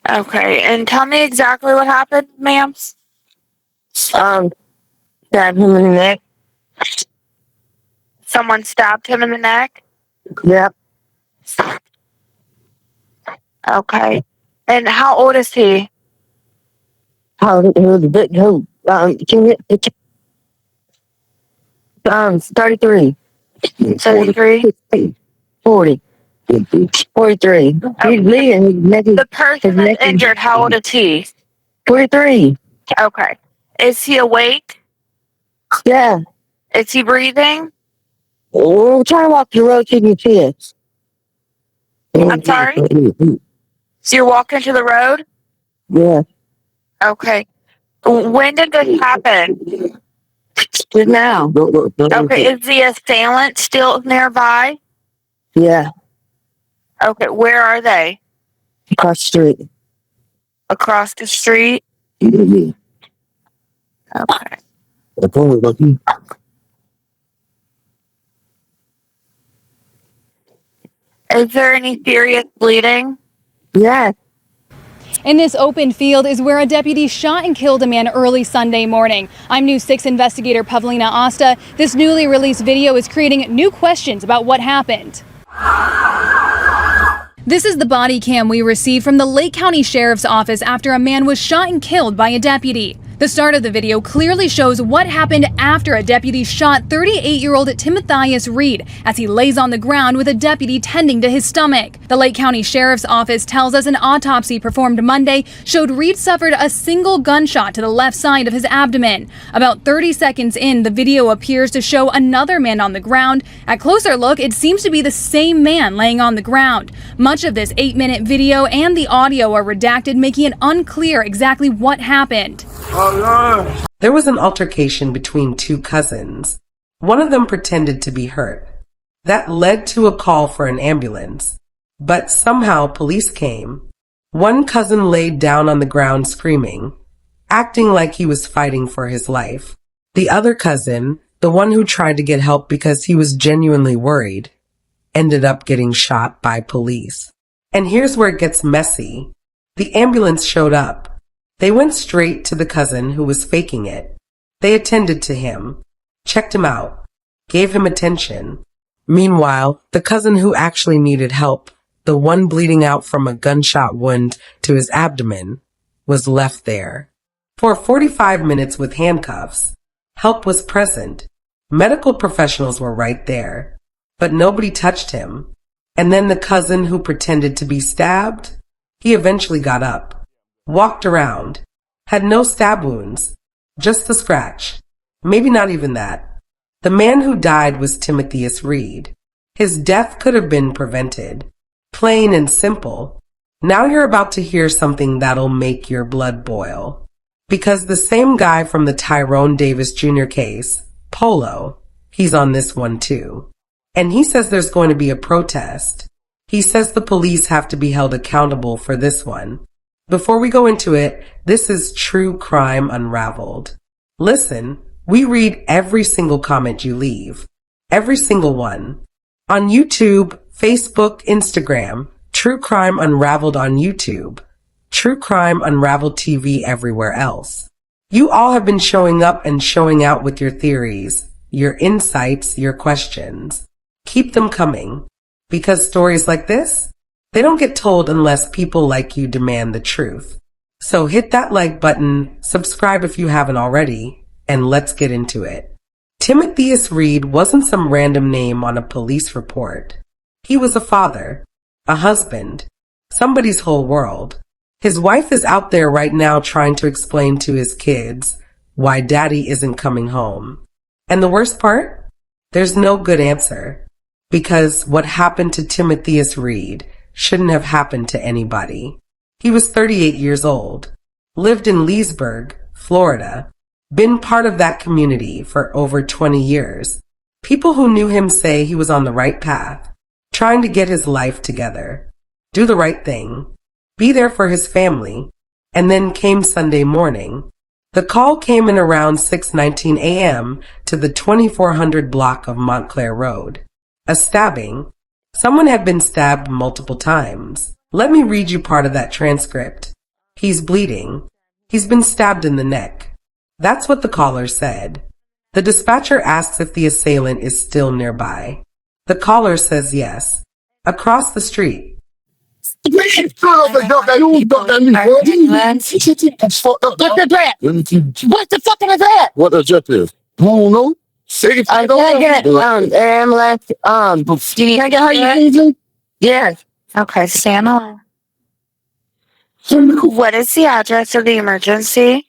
Okay, and tell me exactly what happened, ma'am. Stabbed him in the neck. Someone stabbed him in the neck? Yep. Okay. And how old is he? He was a big hoop. 33. 33? 40. 43. He's bleeding. The person that's injured, how old is he? 43. Okay. Is he awake? Yeah. Is he breathing? We're trying to walk the road so you can see it. I'm sorry? So you're walking to the road? Yeah. Okay. When did this happen? Just now. Okay. Is the assailant still nearby? Yeah. Okay. Where are they? Across the street. Across the street? Okay. Is there any serious bleeding? Yeah. In this open field is where a deputy shot and killed a man early Sunday morning. I'm News 6 investigator Pavlina Asta. This newly released video is creating new questions about what happened. This is the body cam we received from the Lake County Sheriff's Office after a man was shot and killed by a deputy. The start of the video clearly shows what happened after a deputy shot 38-year-old Timotheus Reed as he lays on the ground with a deputy tending to his stomach. The Lake County Sheriff's Office tells us an autopsy performed Monday showed Reed suffered a single gunshot to the left side of his abdomen. About 30 seconds in, the video appears to show another man on the ground. At closer look, it seems to be the same man laying on the ground. Much of this 8-minute video and the audio are redacted, making it unclear exactly what happened. There was an altercation between two cousins. One of them pretended to be hurt. That led to a call for an ambulance. But somehow police came. One cousin laid down on the ground screaming, acting like he was fighting for his life. The other cousin, the one who tried to get help because he was genuinely worried, ended up getting shot by police. And here's where it gets messy. The ambulance showed up. They went straight to the cousin who was faking it. They attended to him, checked him out, gave him attention. Meanwhile, the cousin who actually needed help, the one bleeding out from a gunshot wound to his abdomen, was left there. For 45 minutes with handcuffs, help was present. Medical professionals were right there, but nobody touched him. And then the cousin who pretended to be stabbed, he eventually got up. Walked around, had no stab wounds, just a scratch. Maybe not even that. The man who died was Timotheus Reed. His death could have been prevented. Plain and simple. Now you're about to hear something that'll make your blood boil. Because the same guy from the Tyrone Davis Jr. case, Polo, he's on this one too. And he says there's going to be a protest. He says the police have to be held accountable for this one. Before we go into it, this is True Crime Unraveled. Listen, we read every single comment you leave. Every single one. On YouTube, Facebook, Instagram, True Crime Unraveled on YouTube, True Crime Unraveled TV everywhere else. You all have been showing up and showing out with your theories, your insights, your questions. Keep them coming. Because stories like this, they don't get told unless people like you demand the truth. So hit that like button, subscribe if you haven't already, and let's get into it. Timotheus Reed wasn't some random name on a police report. He was a father, a husband, somebody's whole world. His wife is out there right now trying to explain to his kids why daddy isn't coming home. And the worst part? There's no good answer. Because what happened to Timotheus Reed shouldn't have happened to anybody. He was 38 years old, lived in Leesburg, Florida, been part of that community for over 20 years. People who knew him say he was on the right path, trying to get his life together, do the right thing, be there for his family. And then came Sunday morning. The call came in around 6:19 a.m. to the 2400 block of Montclair Road. A stabbing. Someone had been stabbed multiple times. Let me read you part of that transcript. He's bleeding. He's been stabbed in the neck. That's what the caller said. The dispatcher asks if the assailant is still nearby. The caller says yes. Across the street. What's the fucking is that? What objective? I don't know. Say it. I don't get ambulance. Can I get how you usually? Yes. Okay, stand on. What is the address of the emergency?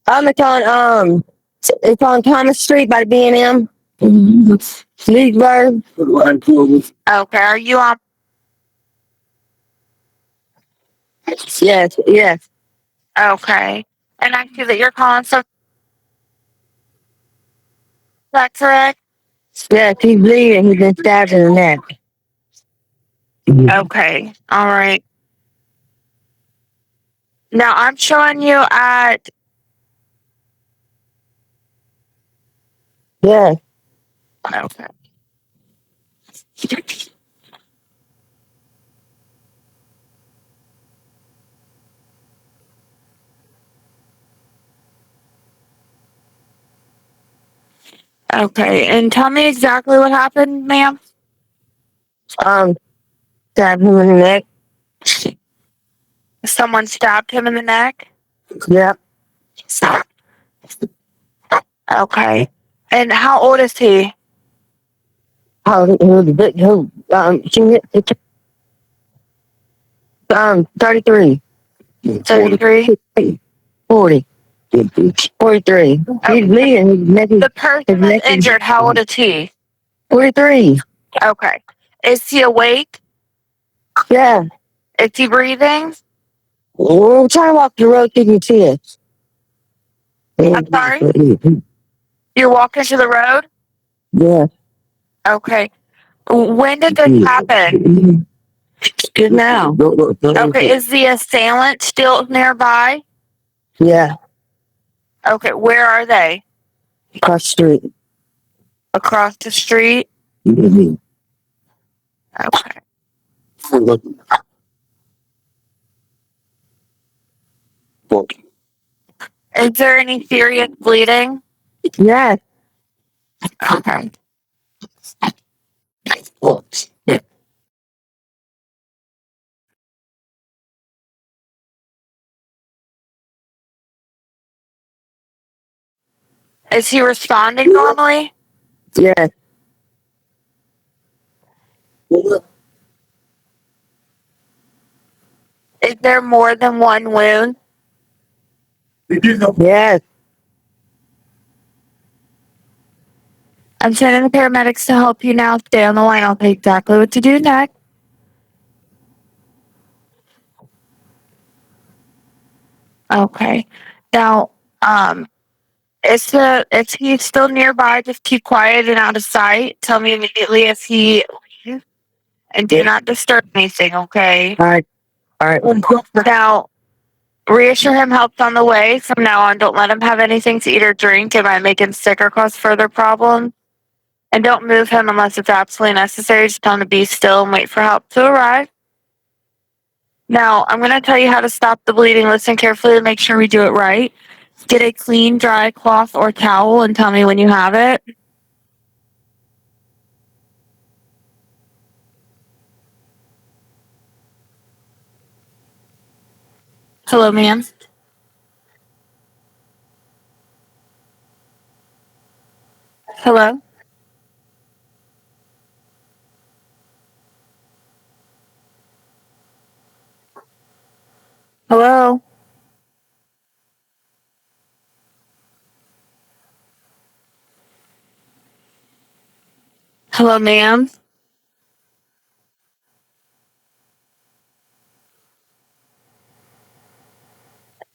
It's on Thomas Street by B&M. Leesburg. Okay, are you on? Yes, yes. Okay. And I see that you're calling, so is that correct? Yes, he's bleeding. He's been stabbed in the neck. Okay, all right. Now I'm showing you at, Yes. okay. Okay, and tell me exactly what happened, ma'am. Stabbed him in the neck. Someone stabbed him in the neck? Yep. Okay. And how old is he? Um, 33. 33? 40. 43. He's bleeding. His neck is The person that's injured, how old is he? 43. Okay. Is he awake? Yeah. Is he breathing? We're trying to walk the road to your kids. I'm sorry? You're walking to the road? Yeah. Okay. When did this happen? Good now. Okay, is the assailant still nearby? Yeah. Okay, where are they? Across the street. Across the street? Mm-hmm. Okay. Is there any serious bleeding? Yeah. Okay. Is he responding normally? Yeah. Is there more than one wound? Yeah. I'm sending the paramedics to help you now. Stay on the line. I'll tell you exactly what to do next. Okay. Now, is he still nearby? Just keep quiet and out of sight. Tell me immediately if he leaves. And do not disturb anything, okay? All right. All right. Now, reassure him help's on the way. From now on, don't let him have anything to eat or drink. It might make him sick or cause further problems. And don't move him unless it's absolutely necessary. Just tell him to be still and wait for help to arrive. Now, I'm going to tell you how to stop the bleeding. Listen carefully to make sure we do it right. Get a clean, dry cloth or towel and tell me when you have it. Hello, ma'am. Hello? Hello? Hello, ma'am?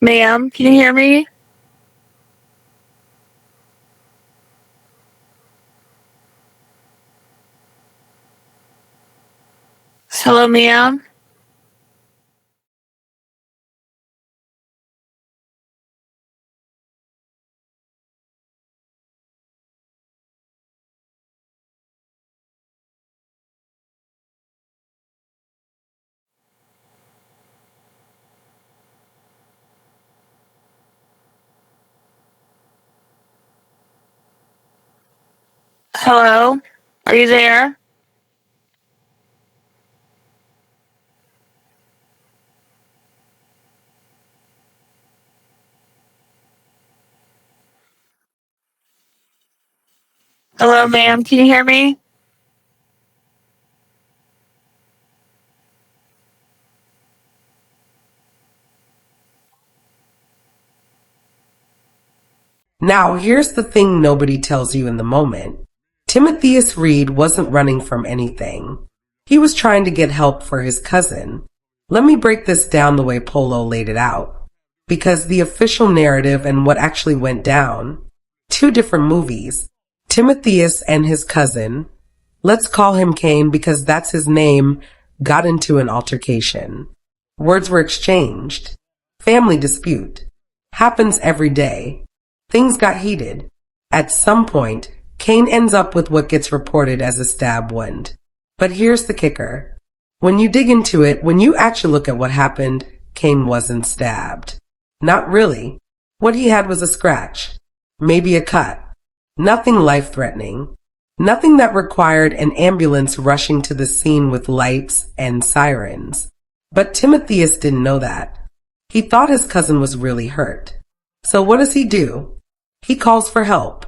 Ma'am, can you hear me? Hello, ma'am? Hello? Are you there? Hello, ma'am. Can you hear me? Now, here's the thing nobody tells you in the moment. Timotheus Reed wasn't running from anything. He was trying to get help for his cousin. Let me break this down the way Polo laid it out. Because the official narrative and what actually went down, two different movies. Timotheus and his cousin, let's call him Kane because that's his name, got into an altercation. Words were exchanged. Family dispute. Happens every day. Things got heated. At some point, Kane ends up with what gets reported as a stab wound. But here's the kicker. When you dig into it, when you actually look at what happened, Kane wasn't stabbed. Not really. What he had was a scratch. Maybe a cut. Nothing life-threatening. Nothing that required an ambulance rushing to the scene with lights and sirens. But Timotheus didn't know that. He thought his cousin was really hurt. So what does he do? He calls for help.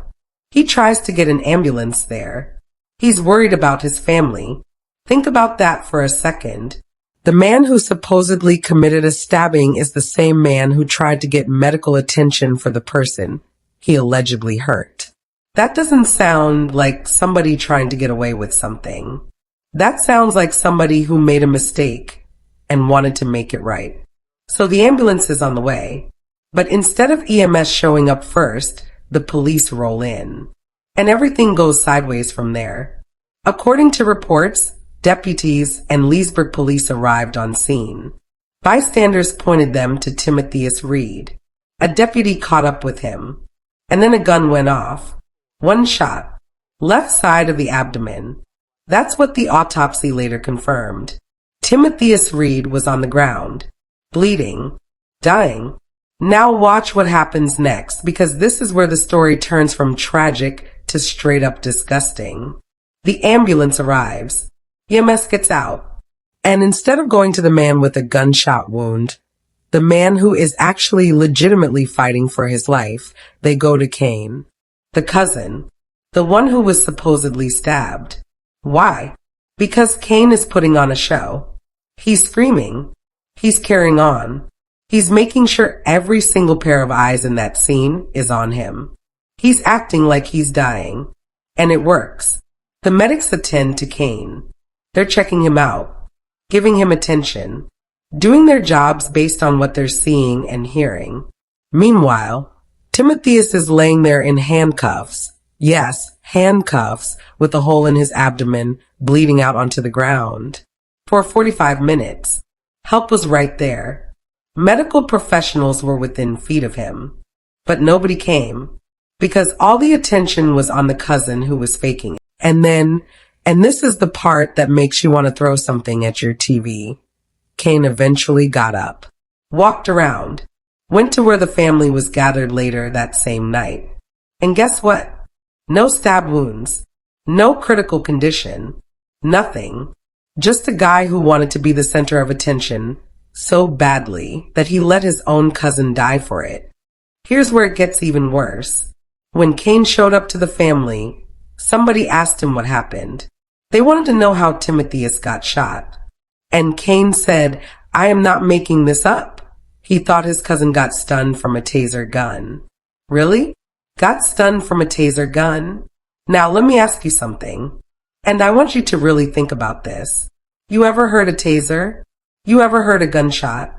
He tries to get an ambulance there. He's worried about his family. Think about that for a second. The man who supposedly committed a stabbing is the same man who tried to get medical attention for the person he allegedly hurt. That doesn't sound like somebody trying to get away with something. That sounds like somebody who made a mistake and wanted to make it right. So the ambulance is on the way. But instead of EMS showing up first, the police roll in. And everything goes sideways from there. According to reports, deputies and Leesburg police arrived on scene. Bystanders pointed them to Timotheus Reed. A deputy caught up with him. And then a gun went off. One shot. Left side of the abdomen. That's what the autopsy later confirmed. Timotheus Reed was on the ground. Bleeding. Dying. Now watch what happens next, because this is where the story turns from tragic to straight up disgusting. The ambulance arrives. EMS gets out. And instead of going to the man with a gunshot wound, the man who is actually legitimately fighting for his life, they go to Kane, the cousin, the one who was supposedly stabbed. Why? Because Kane is putting on a show. He's screaming. He's carrying on. He's making sure every single pair of eyes in that scene is on him. He's acting like he's dying. And it works. The medics attend to Kane. They're checking him out, giving him attention, doing their jobs based on what they're seeing and hearing. Meanwhile, Timotheus is laying there in handcuffs. Yes, handcuffs, with a hole in his abdomen, bleeding out onto the ground. For 45 minutes. Help was right there. Medical professionals were within feet of him. But nobody came, because all the attention was on the cousin who was faking it. And this is the part that makes you want to throw something at your TV. Kane eventually got up, walked around, went to where the family was gathered later that same night. And guess what? No stab wounds, no critical condition, nothing. Just a guy who wanted to be the center of attention so badly that he let his own cousin die for it. Here's where it gets even worse. When Kane showed up to the family, somebody asked him what happened. They wanted to know how Timotheus got shot. And Kane said, "I am not making this up." He thought his cousin got stunned from a taser gun. Really? Got stunned from a taser gun? Now let me ask you something. And I want you to really think about this. You ever heard a taser? You ever heard a gunshot?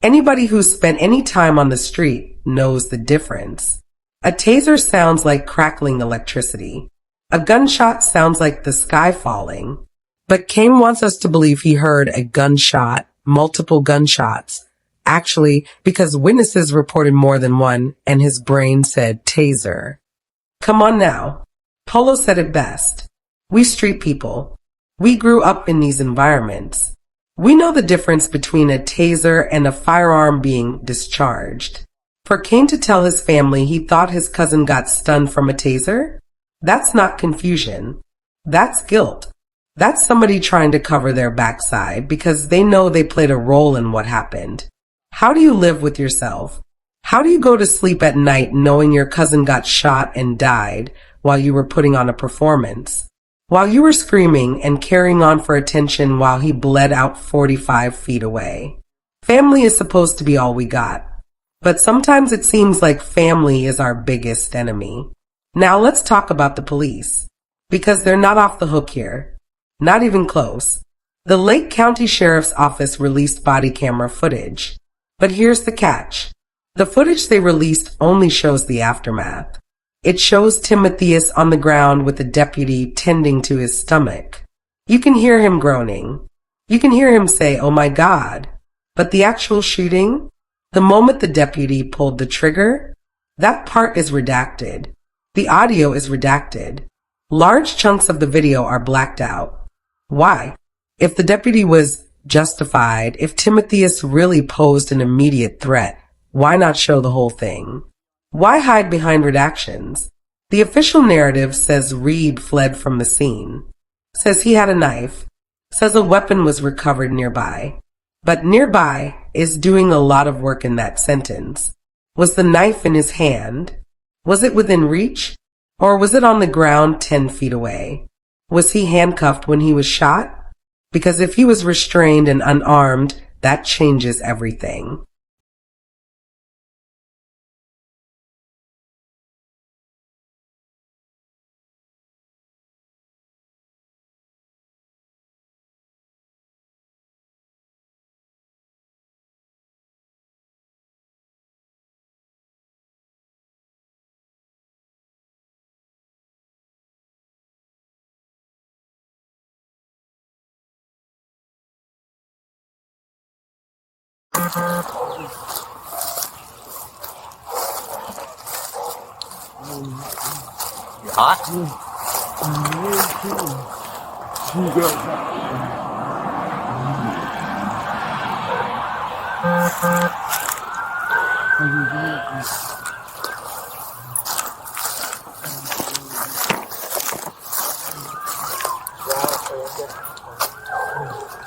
Anybody who's spent any time on the street knows the difference. A taser sounds like crackling electricity. A gunshot sounds like the sky falling. But Kane wants us to believe he heard a gunshot, multiple gunshots. Actually, because witnesses reported more than one, and his brain said taser. Come on now. Polo said it best. We street people. We grew up in these environments. We know the difference between a taser and a firearm being discharged. For Kane to tell his family he thought his cousin got stunned from a taser? That's not confusion. That's guilt. That's somebody trying to cover their backside because they know they played a role in what happened. How do you live with yourself? How do you go to sleep at night knowing your cousin got shot and died while you were putting on a performance? While you were screaming and carrying on for attention while he bled out 45 feet away. Family is supposed to be all we got. But sometimes it seems like family is our biggest enemy. Now let's talk about the police. Because they're not off the hook here. Not even close. The Lake County Sheriff's Office released body camera footage. But here's the catch. The footage they released only shows the aftermath. It shows Timotheus on the ground with a deputy tending to his stomach. You can hear him groaning. You can hear him say, "Oh my God." But the actual shooting, the moment the deputy pulled the trigger, that part is redacted. The audio is redacted. Large chunks of the video are blacked out. Why? If the deputy was justified, if Timotheus really posed an immediate threat, why not show the whole thing? Why hide behind redactions? The official narrative says Reed fled from the scene, says he had a knife, says a weapon was recovered nearby. But nearby is doing a lot of work in that sentence. Was the knife in his hand? Was it within reach? Or was it on the ground 10 feet away? Was he handcuffed when he was shot? Because if he was restrained and unarmed, that changes everything.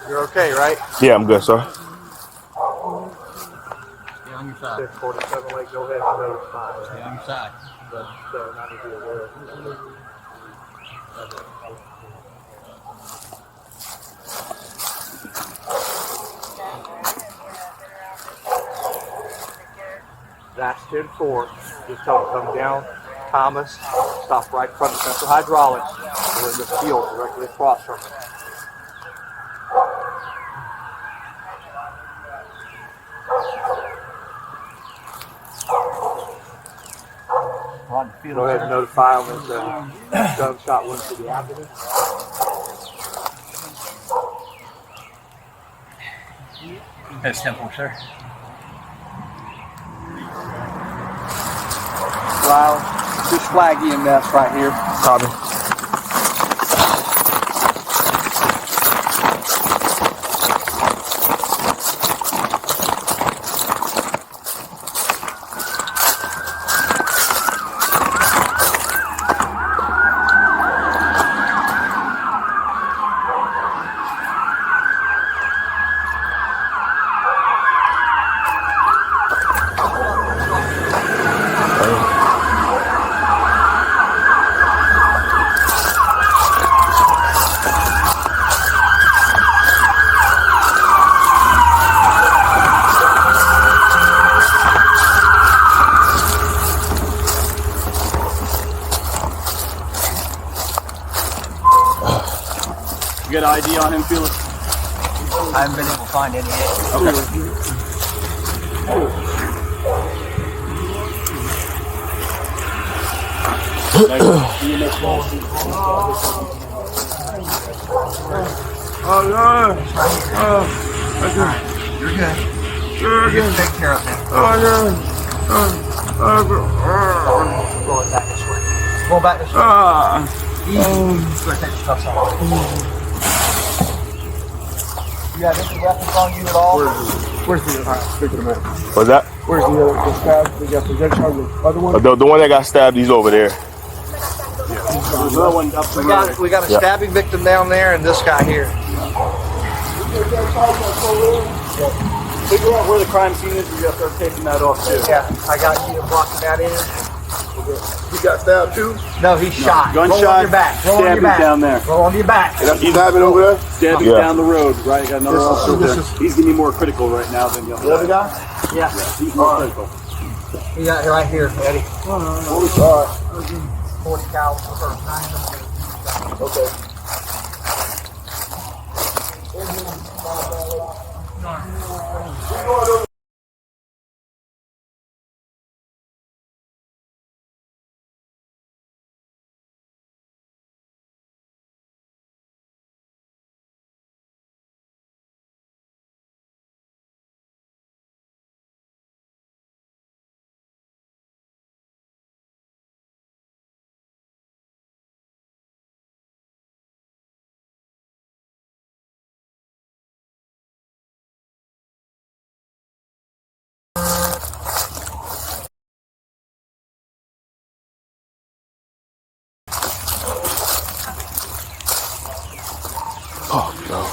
You're okay, right? Yeah, I'm good, sir. 647 Lake, go ahead and notify. On your side. But not to be aware. That's 10-4. Just tell them come down. Thomas, stop right in front of Central Hydraulics. We're in the field directly across from it. Go ahead and notify them that gunshot went to the abdomen. That's 10-4, sir. Riley, just flag EMS right here. Copy. You got an ID on him, Felix? I haven't been able to find any yet. You're good. You're good. Take care of him. Going back this way. Going back this way. Easy. Go take the cuffs off. You have any weapons on you at all? Where's the other? What's that? Where's the other stab? We got the gunshot on the other one? The one that got stabbed, he's over there. Yeah. There's another one up the road. We got a stabbing victim down there and this guy here. Figure out where the crime scene is. We got to start taking that off too. Yeah, I got you blocking that in. He got stabbed too? No, he's shot. Gunshot. Roll on your back. Roll on your Stabbing back. down there. Roll on your back. That's stabbing over there? Stabbing down the road. Right, got another officer there. He's gonna be more critical right now than the other guy. Yeah. He's more critical. He got right here, Eddie. All right. 40 caliber. Okay. Oh, no.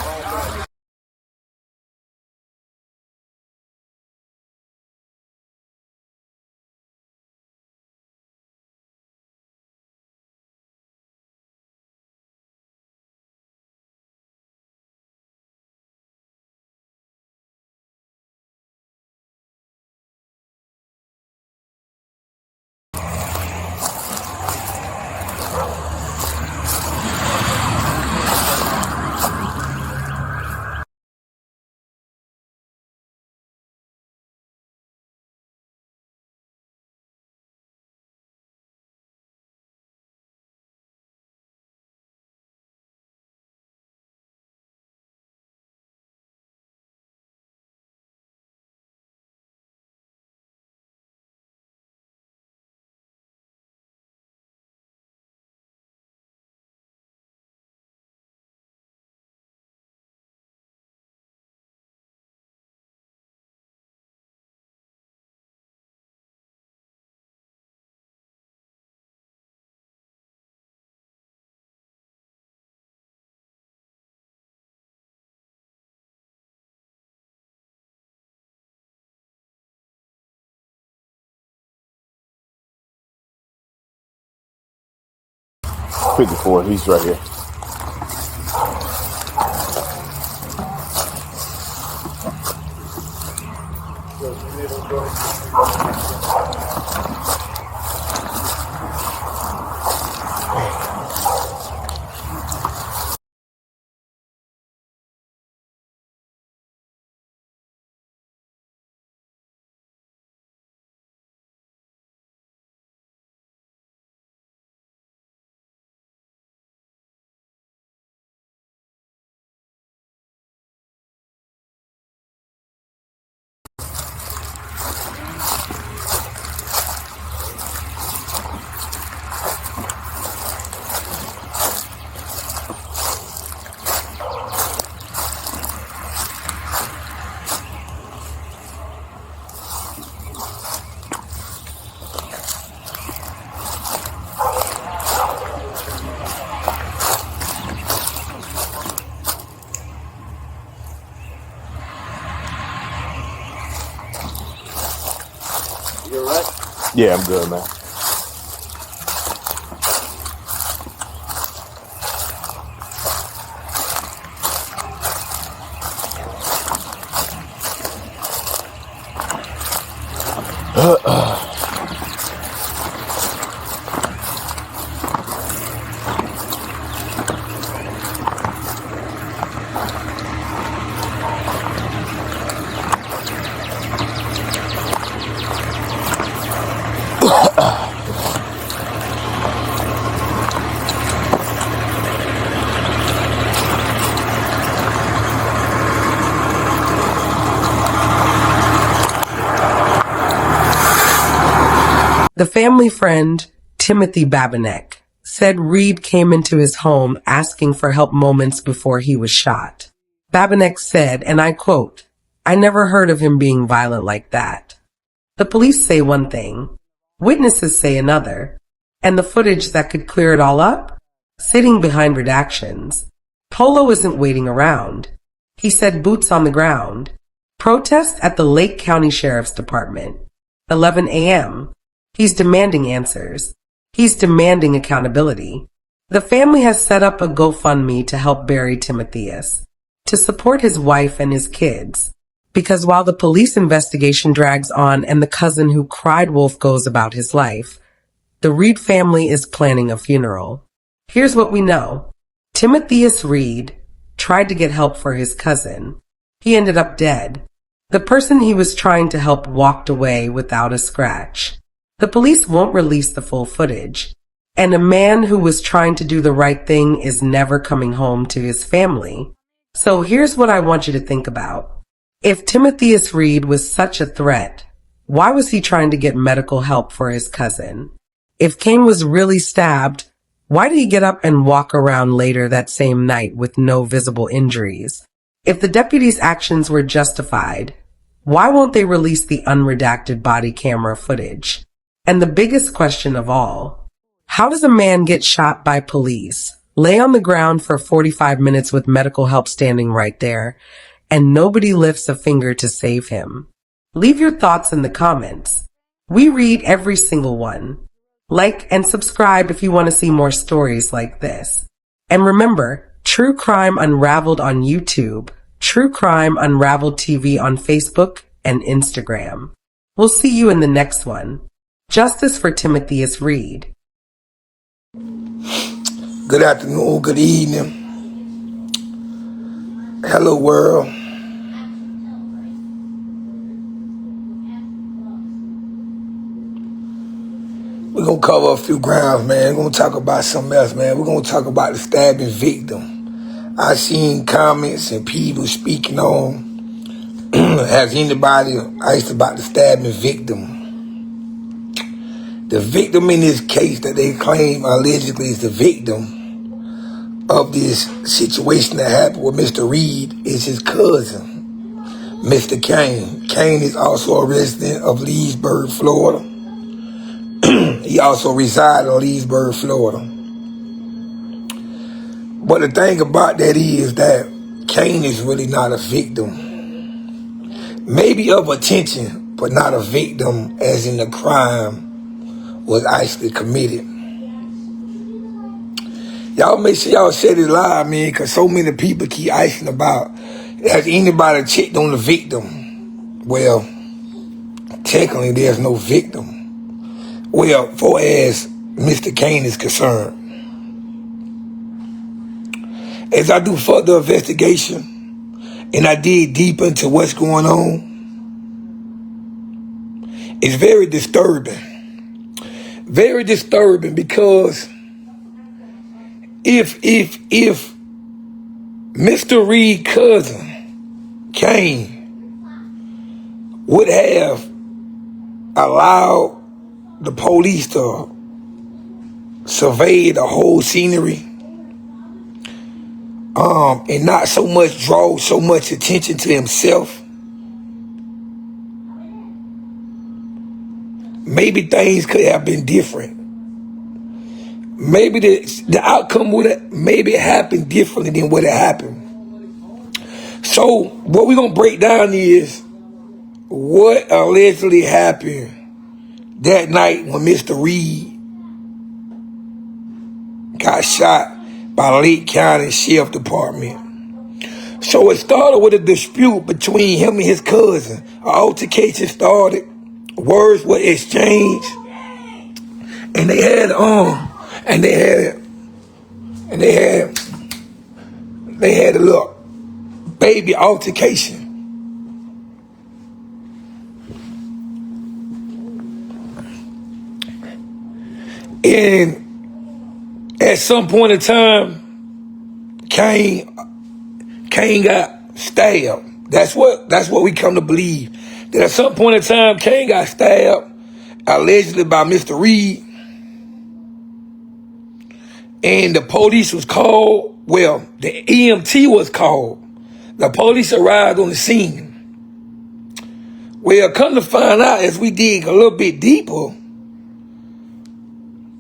He's right here. You all right? Yeah, I'm good, man. The family friend, Timothy Babinek, said Reed came into his home asking for help moments before he was shot. Babinek said, and I quote, "I never heard of him being violent like that." The police say one thing, witnesses say another, and the footage that could clear it all up sitting behind redactions. Polo isn't waiting around. He said boots on the ground. Protest at the Lake County Sheriff's Department. 11 a.m. He's demanding answers. He's demanding accountability. The family has set up a GoFundMe to help bury Timotheus, to support his wife and his kids. Because while the police investigation drags on and the cousin who cried wolf goes about his life, the Reed family is planning a funeral. Here's what we know. Timotheus Reed tried to get help for his cousin. He ended up dead. The person he was trying to help walked away without a scratch. The police won't release the full footage. And a man who was trying to do the right thing is never coming home to his family. So here's what I want you to think about. If Timotheus Reed was such a threat, why was he trying to get medical help for his cousin? If Kane was really stabbed, why did he get up and walk around later that same night with no visible injuries? If the deputy's actions were justified, why won't they release the unredacted body camera footage? And the biggest question of all, how does a man get shot by police, lay on the ground for 45 minutes with medical help standing right there, and nobody lifts a finger to save him? Leave your thoughts in the comments. We read every single one. Like and subscribe if you want to see more stories like this. And remember, True Crime Unraveled on YouTube, True Crime Unraveled TV on Facebook and Instagram. We'll see you in the next one. Justice for Timotheus Reed. Good afternoon, good evening. Hello, world. We're going to cover a few grounds, man. We're going to talk about something else, man. We're going to talk about the stabbing victim. I seen comments and people speaking on, has anybody asked about the stabbing victim? The victim in this case that they claim allegedly is the victim of this situation that happened with Mr. Reed is his cousin, Mr. Kane. Kane is also a resident of Leesburg, Florida. He also resides in Leesburg, Florida. But the thing about that is that Kane is really not a victim. Maybe of attention, but not a victim as in the crime was actually committed. Y'all make sure y'all say this live, man, because so many people keep asking about, has anybody checked on the victim? Well, technically there's no victim. Well, far as Mr. Kane is concerned. As I do further investigation and I dig deep into what's going on, it's very disturbing. Very disturbing because if Mr. Reed's cousin, Kane, would have allowed the police to survey the whole scenery, and not so much draw so much attention to himself, maybe things could have been different. Maybe the outcome would have maybe happened differently than what had happened. So what we're going to break down is what allegedly happened that night when Mr. Reed got shot by Lake County Sheriff Department. So it started with a dispute between him and his cousin. An altercation started, words were exchanged, and they had a little baby altercation. And at some point in time, Kane got stabbed. That's what we come to believe. That at some point in time, Kane got stabbed, allegedly by Mr. Reed. And the police was called. Well, the EMT was called. The police arrived on the scene. Well, come to find out, as we dig a little bit deeper,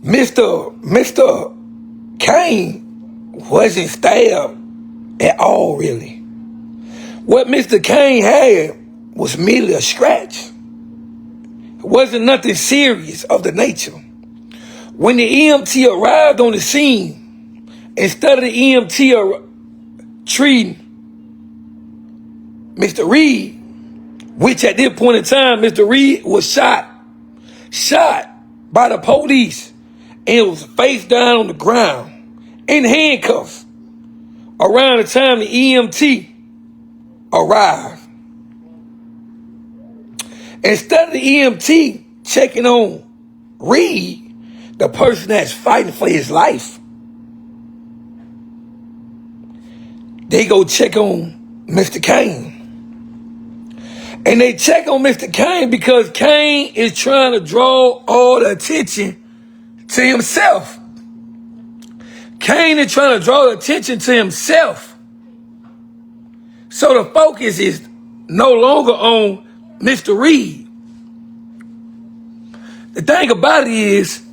Mr. Kane wasn't stabbed at all, really. What Mr. Kane had was merely a scratch. It wasn't nothing serious of the nature. When the EMT arrived on the scene, instead of the EMT treating Mr. Reed, which at this point in time, Mr. Reed was shot by the police and was face down on the ground in handcuffs around the time the EMT arrived. Instead of the EMT checking on Reed, the person that's fighting for his life, they go check on Mr. Kane. And they check on Mr. Kane because Kane is trying to draw all the attention to himself. Kane is trying to draw the attention to himself. So the focus is no longer on Mr. Reed. The thing about it is,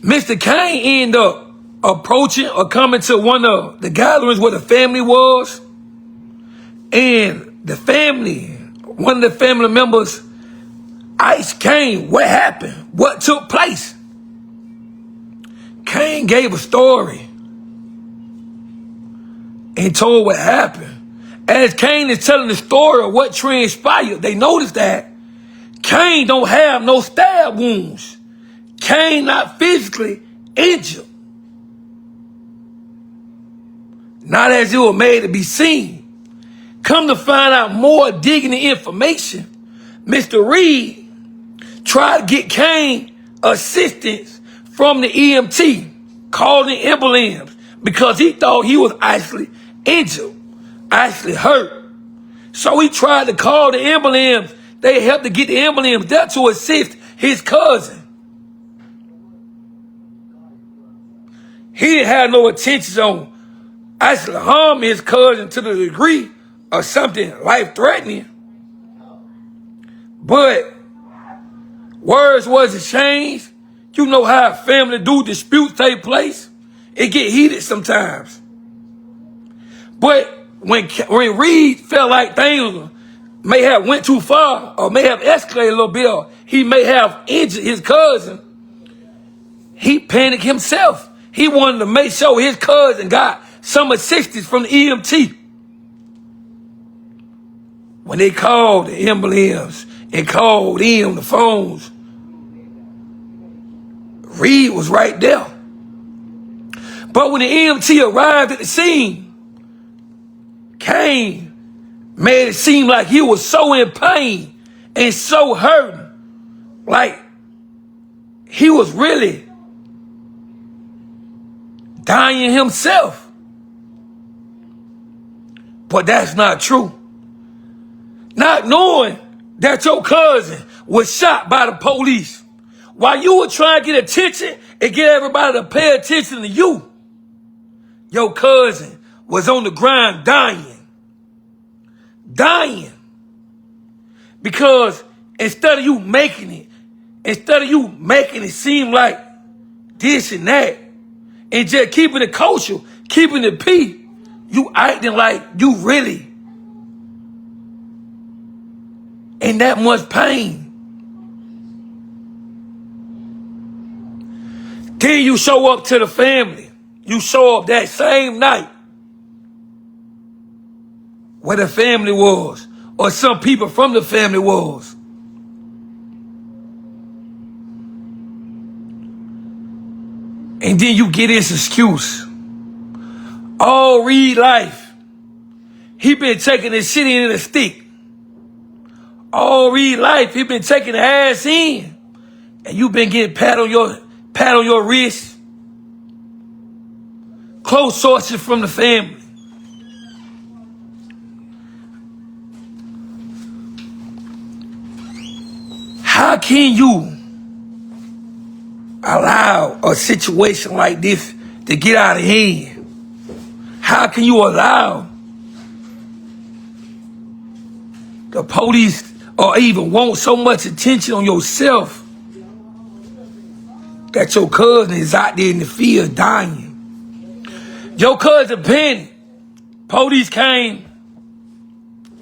Mr. Kane ended up approaching or coming to one of the gatherings where the family was. And the family, one of the family members, asked Kane, what happened? What took place? Kane gave a story and told what happened. As Kane is telling the story of what transpired, they noticed that Kane don't have no stab wounds. Kane not physically injured. Not as it was made to be seen. Come to find out more, digging the information, Mr. Reed tried to get Kane assistance from the EMT, called the ambulance, because he thought he was actually injured, actually hurt. So he tried to call the ambulance. They helped to get the ambulance there to assist his cousin. He didn't have no intentions on actually harming his cousin to the degree of something life-threatening. But words wasn't changed. You know how family do, disputes take place. It get heated sometimes. But when Reed felt like things may have went too far or may have escalated a little bit, or he may have injured his cousin, he panicked himself. He wanted to make sure his cousin got some assistance from the EMT. When they called the ambulance and called in the phones, Reed was right there. But when the EMT arrived at the scene, Kane made it seem like he was so in pain and so hurting, like he was really dying himself. But that's not true. Not knowing that your cousin was shot by the police while you were trying to get attention and get everybody to pay attention to you, your cousin was on the ground dying. Because instead of you making it seem like this and that, and just keeping it kosher, keeping it P, you acting like you really in that much pain. Then you show up to the family. You show up that same night where the family was, or some people from the family was. And then you get this excuse. All Reed life, he been taking this shit in a stick. All Reed life, he been taking the ass in, and you been getting pat on your wrist. Close sources from the family. How can you allow a situation like this to get out of hand? How can you allow the police or even want so much attention on yourself that your cousin is out there in the field dying? Your cousin Penny, police came,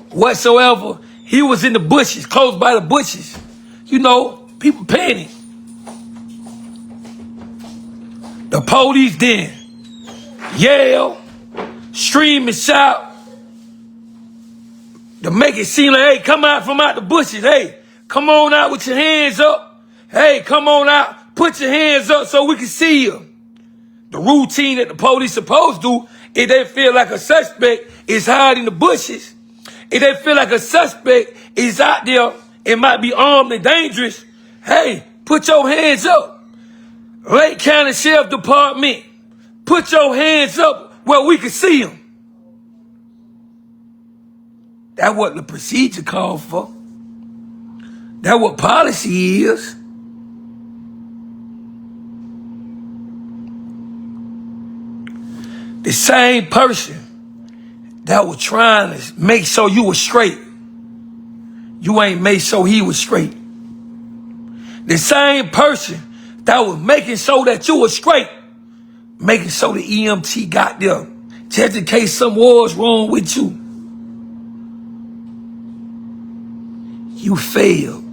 whatsoever. He was in the bushes, close by the bushes. You know, people panic. The police then yell, scream and shout to make it seem like, hey, come out from out the bushes. Hey, come on out with your hands up. Hey, come on out, put your hands up so we can see you. The routine that the police supposed to do, if they feel like a suspect is hiding in the bushes, if they feel like a suspect is out there and might be armed and dangerous, hey, put your hands up. Lake County Sheriff Department, put your hands up where we can see them. That's what the procedure called for. That's what policy is. The same person that was trying to make sure you were straight, you ain't made sure he was straight. The same person that was making sure that you were straight, making sure the EMT got there, just in case something was wrong with you. You failed.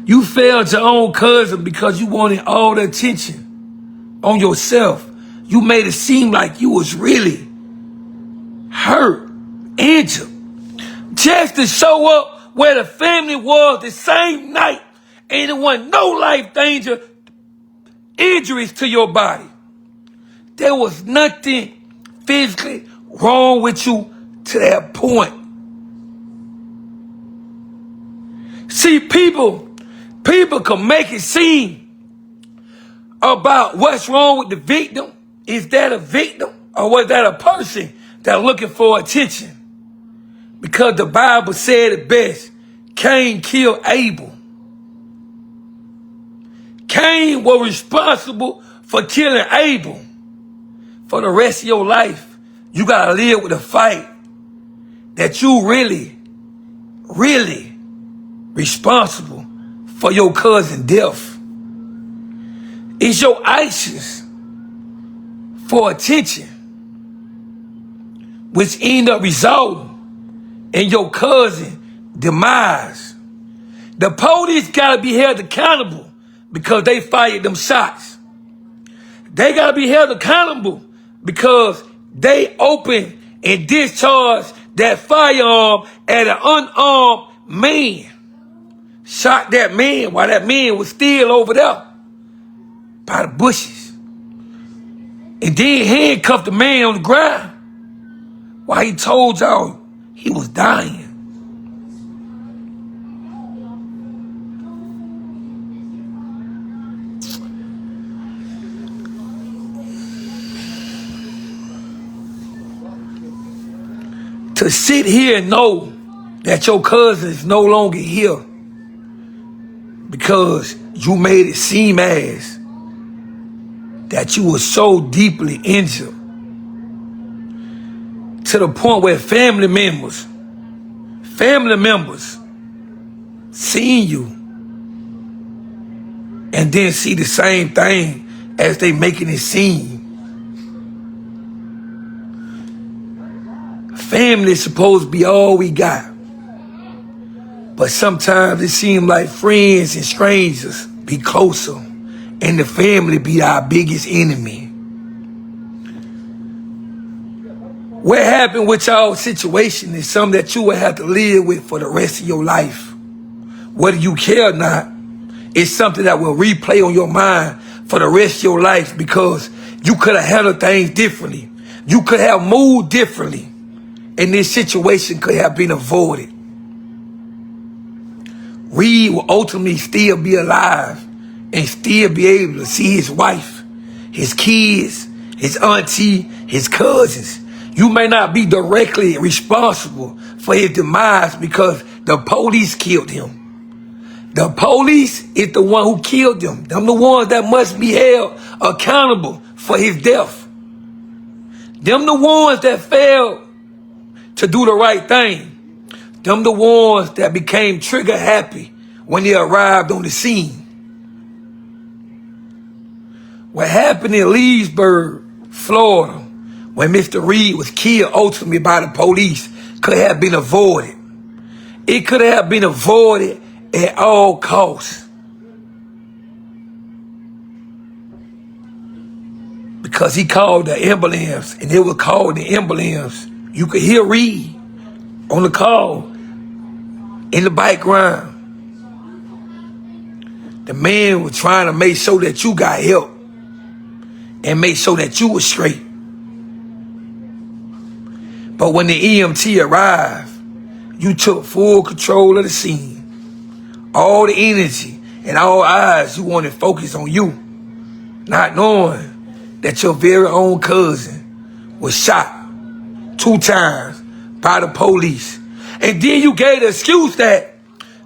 You failed your own cousin because you wanted all the attention on yourself. You made it seem like you was really hurt, injured, just to show up where the family was the same night, and there wasn't no life danger, injuries to your body. There was nothing physically wrong with you to that point. See, people can make it seem about what's wrong with the victim. Is that a victim or was that a person that's looking for attention? Because the Bible said it best. Cain killed Abel. Cain was responsible for killing Abel. For the rest of your life, you got to live with a fight that you really responsible for your cousin's death. It's your actions for attention, which end up resulting in your cousin's demise. The police got to be held accountable because they fired them shots. They got to be held accountable because they opened and discharged that firearm at an unarmed man. Shot that man while that man was still over there by the bushes. And then handcuffed the man on the ground while he told y'all he was dying. To sit here and know that your cousin is no longer here because you made it seem as that you were so deeply injured to the point where family members seeing you and then see the same thing as they making it seem. Family is supposed to be all we got. But sometimes it seems like friends and strangers be closer and the family be our biggest enemy. What happened with y'all situation is something that you will have to live with for the rest of your life. Whether you care or not, it's something that will replay on your mind for the rest of your life because you could have handled things differently. You could have moved differently, and this situation could have been avoided. Reed will ultimately still be alive and still be able to see his wife, his kids, his auntie, his cousins. You may not be directly responsible for his demise because the police killed him. The police is the one who killed him. Them the ones that must be held accountable for his death. Them the ones that failed to do the right thing. Them the ones that became trigger happy when they arrived on the scene. What happened in Leesburg, Florida, when Mr. Reed was killed ultimately by the police could have been avoided. It could have been avoided at all costs. Because he called the ambulance, and it was called the ambulance. You could hear Reed on the call in the background. The man was trying to make sure that you got help and make sure that you were straight. But when the EMT arrived, you took full control of the scene. All the energy and all eyes you wanted focused on you, not knowing that your very own cousin was shot 2 times by the police. And then you gave the excuse that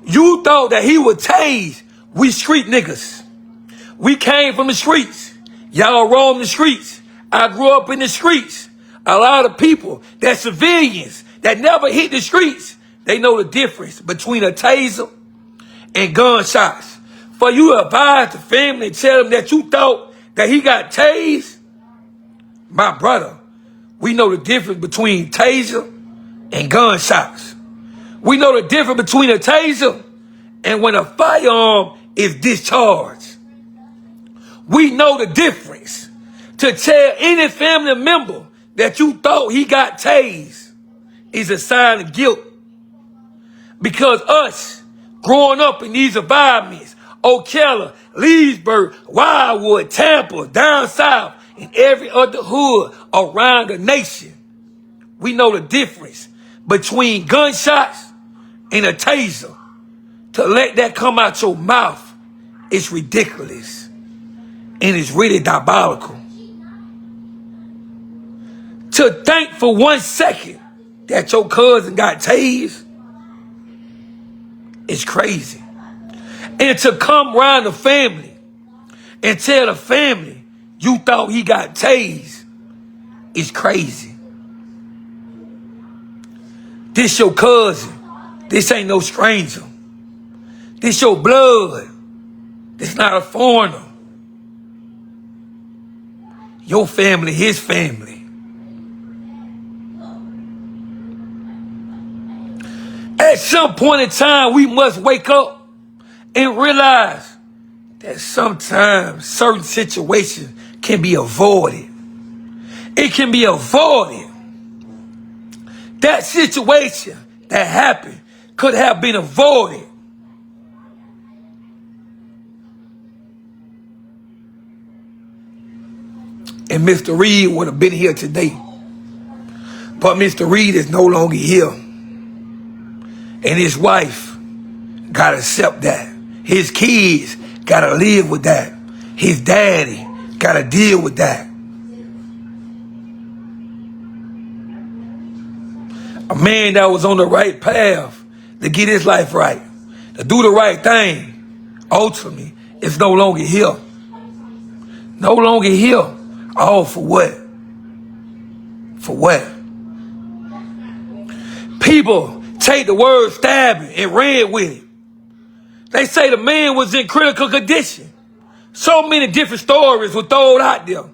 you thought that he would tase. We street niggas. We came from the streets. Y'all roam the streets. I grew up in the streets. A lot of people, that civilians that never hit the streets, they know the difference between a taser and gunshots. For you to advise the family and tell them that you thought that he got tased, my brother, we know the difference between taser and gunshots. We know the difference between a taser and when a firearm is discharged. We know the difference. To tell any family member that you thought he got tased is a sign of guilt. Because us, growing up in these environments, Ocala, Leesburg, Wildwood, Tampa, down south, and every other hood around the nation, we know the difference between gunshots and a taser. To let that come out your mouth is ridiculous. And it's really diabolical. To think for 1 second that your cousin got tased is crazy. And to come around the family and tell the family you thought he got tased is crazy. This your cousin. This ain't no stranger. This your blood. This not a foreigner. Your family, his family. At some point in time, we must wake up and realize that sometimes certain situations can be avoided. It can be avoided. That situation that happened could have been avoided. And Mr. Reed would have been here today. But Mr. Reed is no longer here. And his wife got to accept that. His kids got to live with that. His daddy got to deal with that. A man that was on the right path to get his life right, to do the right thing, ultimately, is no longer here. No longer here. All for what? For what? People take the word stabbing and ran with it. They say the man was in critical condition. So many different stories were thrown out there.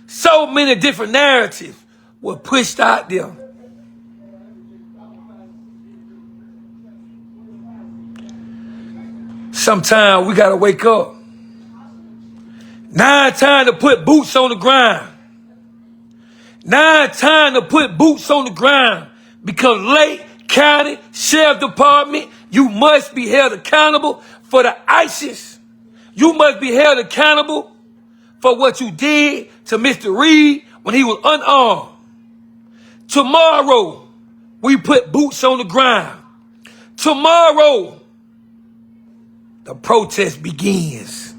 So many different narratives were pushed out there. Sometimes we gotta wake up. Now it's time to put boots on the ground. Now it's time to put boots on the ground. Because Lake County Sheriff Department, you must be held accountable for the ISIS. You must be held accountable for what you did to Mr. Reed when he was unarmed. Tomorrow, we put boots on the ground. Tomorrow, the protest begins.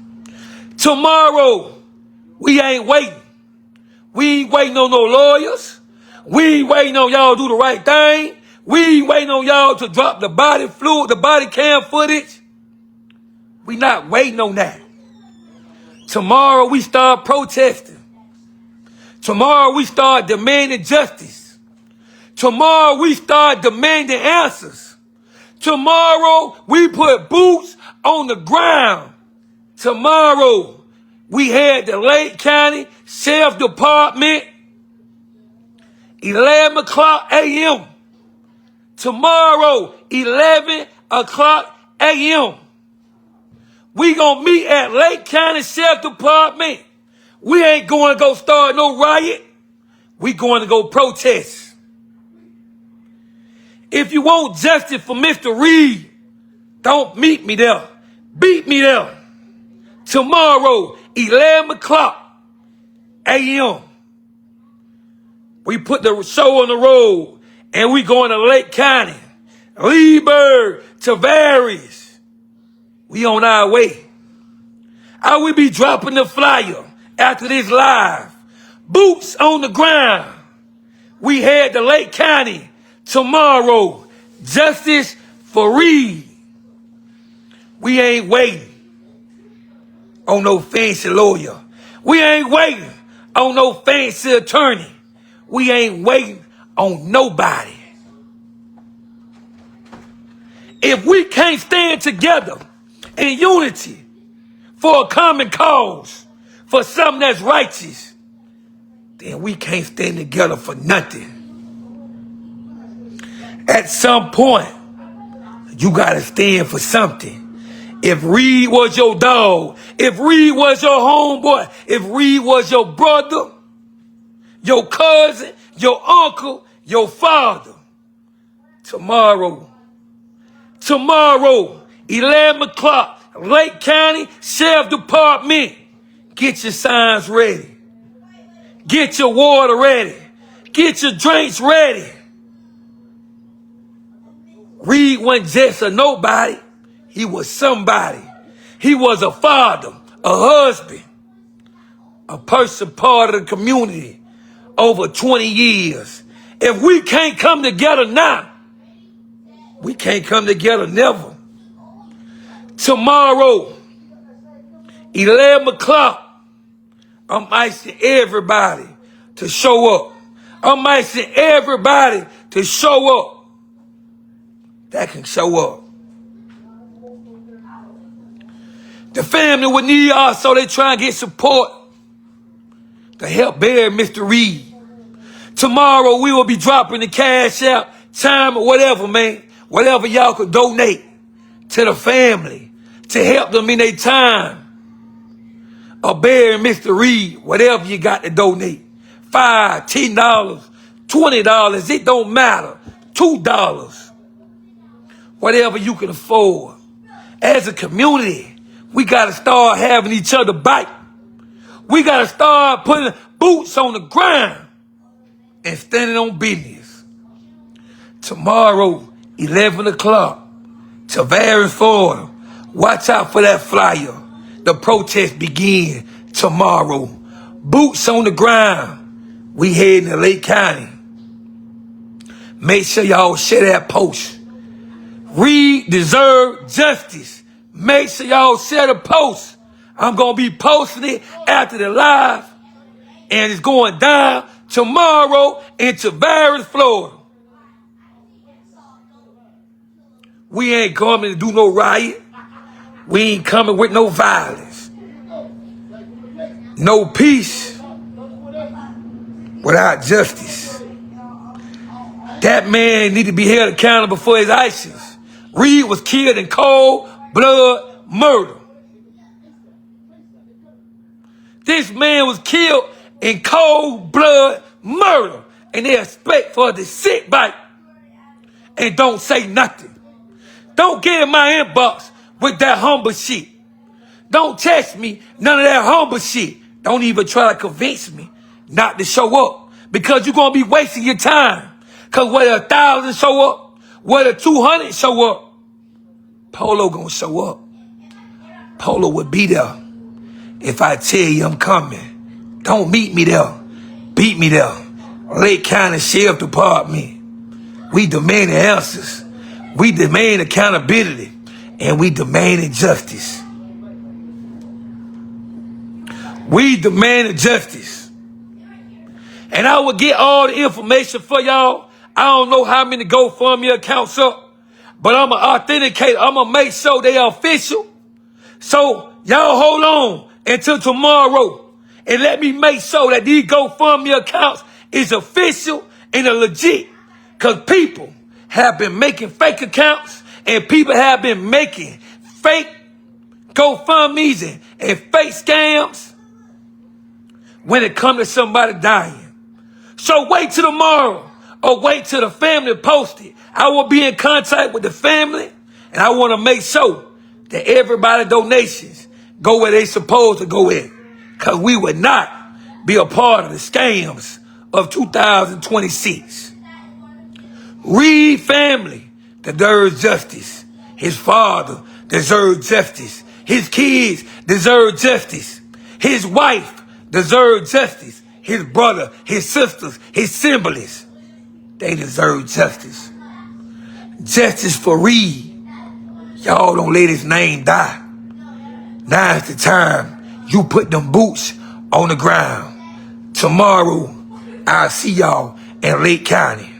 Tomorrow, we ain't waiting. We ain't waiting on no lawyers. We ain't waiting on y'all to do the right thing. We ain't waiting on y'all to drop the body fluid, the body cam footage. We not waiting on that. Tomorrow, we start protesting. Tomorrow, we start demanding justice. Tomorrow, we start demanding answers. Tomorrow, we put boots on the ground. Tomorrow, We had the Lake County Sheriff Department, 11 o'clock a.m. Tomorrow, 11 o'clock a.m. We gonna meet at Lake County Sheriff Department. We ain't going to go start no riot. We going to go protest. If you want justice for Mr. Reed, don't meet me there. Beat me there. Tomorrow, 11 o'clock a.m. We put the show on the road and we going to Lake County, Leesburg, Tavares. We on our way. I will be dropping the flyer after this live. Boots on the ground. We head to Lake County tomorrow. Justice for Reed. We ain't waiting on no fancy lawyer. We ain't waiting on no fancy attorney. We ain't waiting on nobody. If we can't stand together in unity for a common cause, for something that's righteous, then we can't stand together for nothing. At some point, you gotta stand for something. If Reed was your dog, if Reed was your homeboy, if Reed was your brother, your cousin, your uncle, your father, tomorrow, 11 o'clock, Lake County Sheriff Department, get your signs ready. Get your water ready. Get your drinks ready. Reed wasn't just a nobody. He was somebody. He was a father, a husband, a person part of the community over 20 years. If we can't come together now, we can't come together never. Tomorrow, 11 o'clock, I'm asking everybody to show up. I'm asking everybody to show up that can show up. The family would need us, so they try and get support to help bury Mr. Reed. Tomorrow, we will be dropping the cash out, time or whatever, man. Whatever y'all could donate to the family to help them in their time of burying Mr. Reed. Whatever you got to donate. $5, $10, $20, it don't matter. $2. Whatever you can afford. As a community, we got to start having each other back. We got to start putting boots on the ground and standing on business. Tomorrow, 11 o'clock, Tavares, Florida. Watch out for that flyer. The protest begin tomorrow. Boots on the ground. We heading to Lake County. Make sure y'all share that post. Reed deserve justice. Make sure y'all share the post. I'm going to be posting it after the live. And it's going down tomorrow in Tavares, Florida. We ain't coming to do no riot. We ain't coming with no violence. No peace without justice. That man need to be held accountable for his actions. Reed was killed in cold blood murder. This man was killed in cold blood murder. And they expect for us to sit back and don't say nothing. Don't get in my inbox with that humble shit. Don't text me none of that humble shit. Don't even try to convince me not to show up. Because you're going to be wasting your time. Because whether 1,000 show up, whether 200 show up, Polo going to show up. Polo would be there if I tell you I'm coming. Don't meet me there. Beat me there. Lake County Sheriff Department. We demand answers. We demand accountability. And we demand justice. We demand justice. And I will get all the information for y'all. I don't know how many GoFundMe accounts up. But I'm going to authenticate. I'm going to make sure they are official. So y'all hold on. until tomorrow and let me make sure that these GoFundMe accounts is official and are legit. Because people have been making fake accounts and people have been making fake GoFundMes and fake scams when it comes to somebody dying. So wait till tomorrow or wait till the family post it. I will be in contact with the family and I want to make sure that everybody's donations go where they supposed to go in. Because we would not be a part of the scams of 2026. Reed family deserves justice. His father deserves justice. His kids deserve justice. His wife deserves justice. His brother, his sisters, his siblings, they deserve justice. Justice for Reed. Y'all don't let his name die. Now's the time you put them boots on the ground. Tomorrow, I'll see y'all in Lake County.